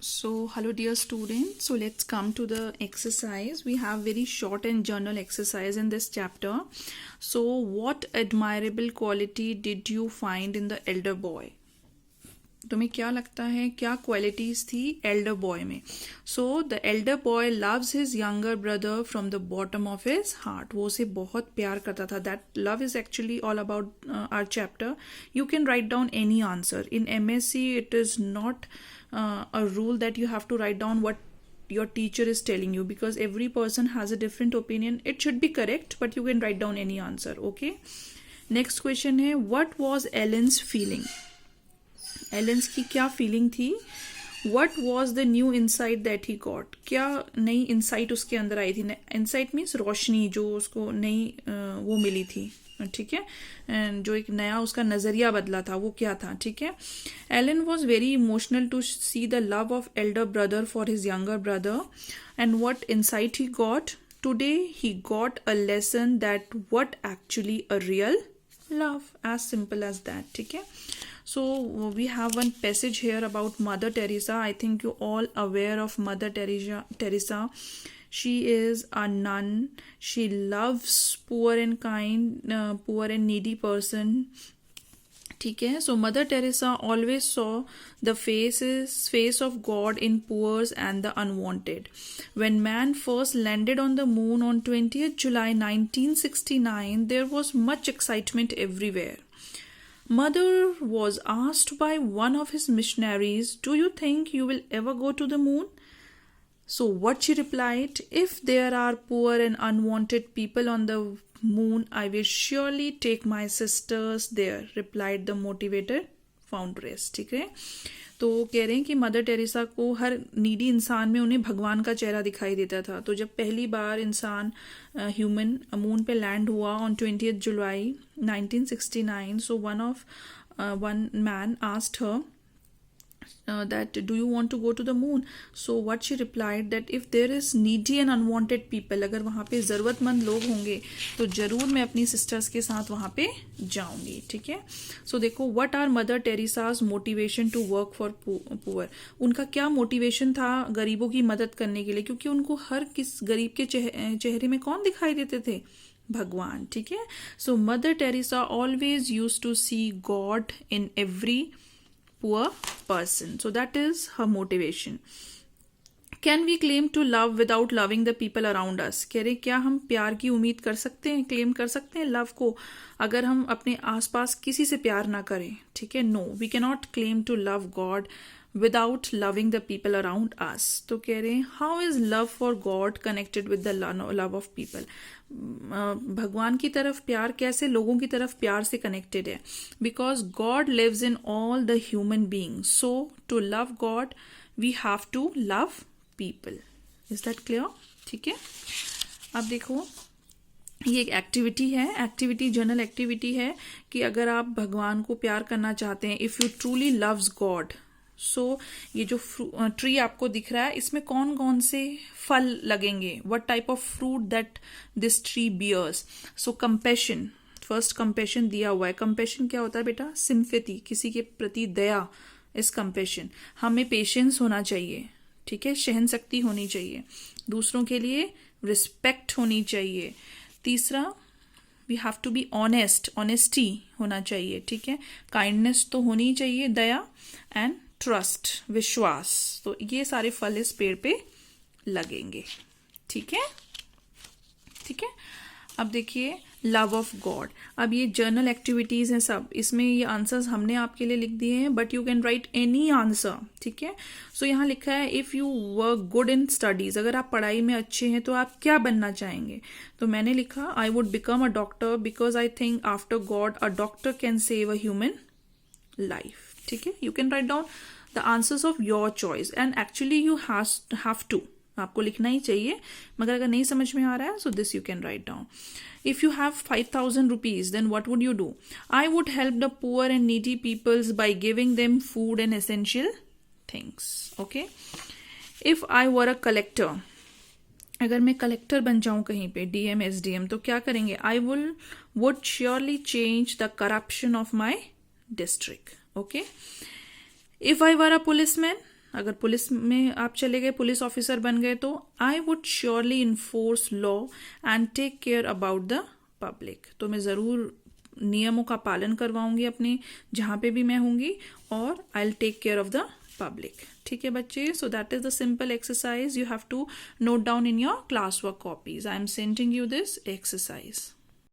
So, hello dear students. So, let's come to the exercise. We have very short and journal exercise in this chapter. So, what admirable quality did you find in the elder boy? तुम्हें क्या लगता है क्या qualities थी elder boy में? So the elder boy loves his younger brother from the bottom of his heart. वो उसे बहुत प्यार करता था. That love is actually all about our chapter. You can write down any answer. In MSc it is not a rule that you have to write down what your teacher is telling you, because every person has a different opinion. It should be correct, but you can write down any answer. Okay, next question है, what was Ellen's feeling? एलेंस की क्या feeling थी? What was the new insight that he got? क्या नई insight उसके अंदर आई थी? Insight means रोशनी, जो उसको नई वो मिली थी. ठीक है, एंड जो एक नया उसका नजरिया बदला था, वो क्या था? ठीक है. Alan was very emotional to see the love of elder brother for his younger brother. And what insight he got? Today he got a lesson that what actually a real love. As simple as that. ठीक है. So we have one passage here about Mother Teresa. I think you all aware of Mother Teresa. She is a nun. She loves poor and needy person. ठीक है. So Mother Teresa always saw the face of God in poor and the unwanted. When man first landed on the moon on 20th July 1969, there was much excitement everywhere. Mother was asked by one of his missionaries, "Do you think you will ever go to the moon?" So what she replied, "If there are poor and unwanted people on the moon, I will surely take my sisters there," replied the motivated foundress. ठीक है. तो कह रहे हैं कि mother Teresa को हर needy इंसान में उन्हें भगवान का चेहरा दिखाई देता था. तो जब पहली बार इंसान ह्यूमन मून पे लैंड हुआ on 20th July 1969, so one man asked her that do you want to go to the moon? So what she replied that if there is needy and unwanted people, अगर वहाँ पे ज़रूरतमंद लोग होंगे तो ज़रूर मैं अपनी सिस्टर्स के साथ वहाँ पे जाऊँगी. ठीक है. सो देखो, what are Mother Teresa's motivation to work for poor? उनका क्या मोटिवेशन था गरीबों की मदद करने के लिए? क्योंकि उनको हर किस गरीब के चेहरे में कौन दिखाई देते थे? भगवान. ठीक है. So mother Teresa always use to see God in every poor person. So that is her motivation. Can we claim to love without loving the people around us? कह रहे क्या हम प्यार की उम्मीद कर सकते हैं, क्लेम कर सकते हैं लव को, अगर हम अपने आसपास किसी से प्यार ना करें? ठीक है. No, we can not claim to love God without loving the people around us. तो कह रहे हैं, how is love for God connected with the love of people? भगवान की तरफ प्यार कैसे लोगों की तरफ प्यार से कनेक्टेड है? Because God lives in all the human beings. So to love God, we have to love people. Is that clear? ठीक है. अब देखो, ये एक एक्टिविटी है. एक्टिविटी जनरल एक्टिविटी है कि अगर आप भगवान को प्यार करना चाहते हैं, if you truly loves God, so ये जो ट्री आपको दिख रहा है, इसमें कौन कौन से फल लगेंगे? What type of fruit that this tree bears? So compassion, first compassion दिया हुआ है. कंपैशन क्या होता है बेटा? सिंपैथी, किसी के प्रति दया इस कंपैशन. हमें पेशेंस होना चाहिए. ठीक है. सहन शक्ति होनी चाहिए. दूसरों के लिए रिस्पेक्ट होनी चाहिए. तीसरा, we have to be honest, honesty होना चाहिए. ठीक है. काइंडनेस तो होनी चाहिए, दया, एंड ट्रस्ट, विश्वास. तो ये सारे फल इस पेड़ पे लगेंगे. ठीक है. ठीक है. अब देखिए, लव ऑफ गॉड. अब ये जर्नल एक्टिविटीज हैं सब, इसमें ये आंसर्स हमने आपके लिए लिख दिए हैं, but you can right any answer. ठीक है. सो यहाँ लिखा है, if you work good in studies, अगर आप पढ़ाई में अच्छे हैं तो आप क्या बनना चाहेंगे? तो मैंने लिखा, I would become a doctor because I think after God a doctor can save a human life. ठीक है. You can write down the answers of your choice, and actually you have to, आपको लिखना ही चाहिए, मगर अगर नहीं समझ में आ रहा है, so this you can write down. If you have 5,000 rupees, then what would you do? I would help the poor and needy peoples by giving them food and essential things. Okay. If I were a collector, अगर मैं collector बन जाऊं कहीं पे, DM SDM, तो क्या करेंगे? I would surely change the corruption of my district. Okay. If I were a policeman, अगर पुलिस में आप चले गए, पुलिस ऑफिसर बन गए, तो I would surely enforce law and take care about the public. तो मैं ज़रूर नियमों का पालन करवाऊंगी अपने जहाँ पे भी मैं होंगी, और I will take care of the public. ठीक है बच्चे, so that is the simple exercise you have to note down in your class work copies. I am sending you this exercise.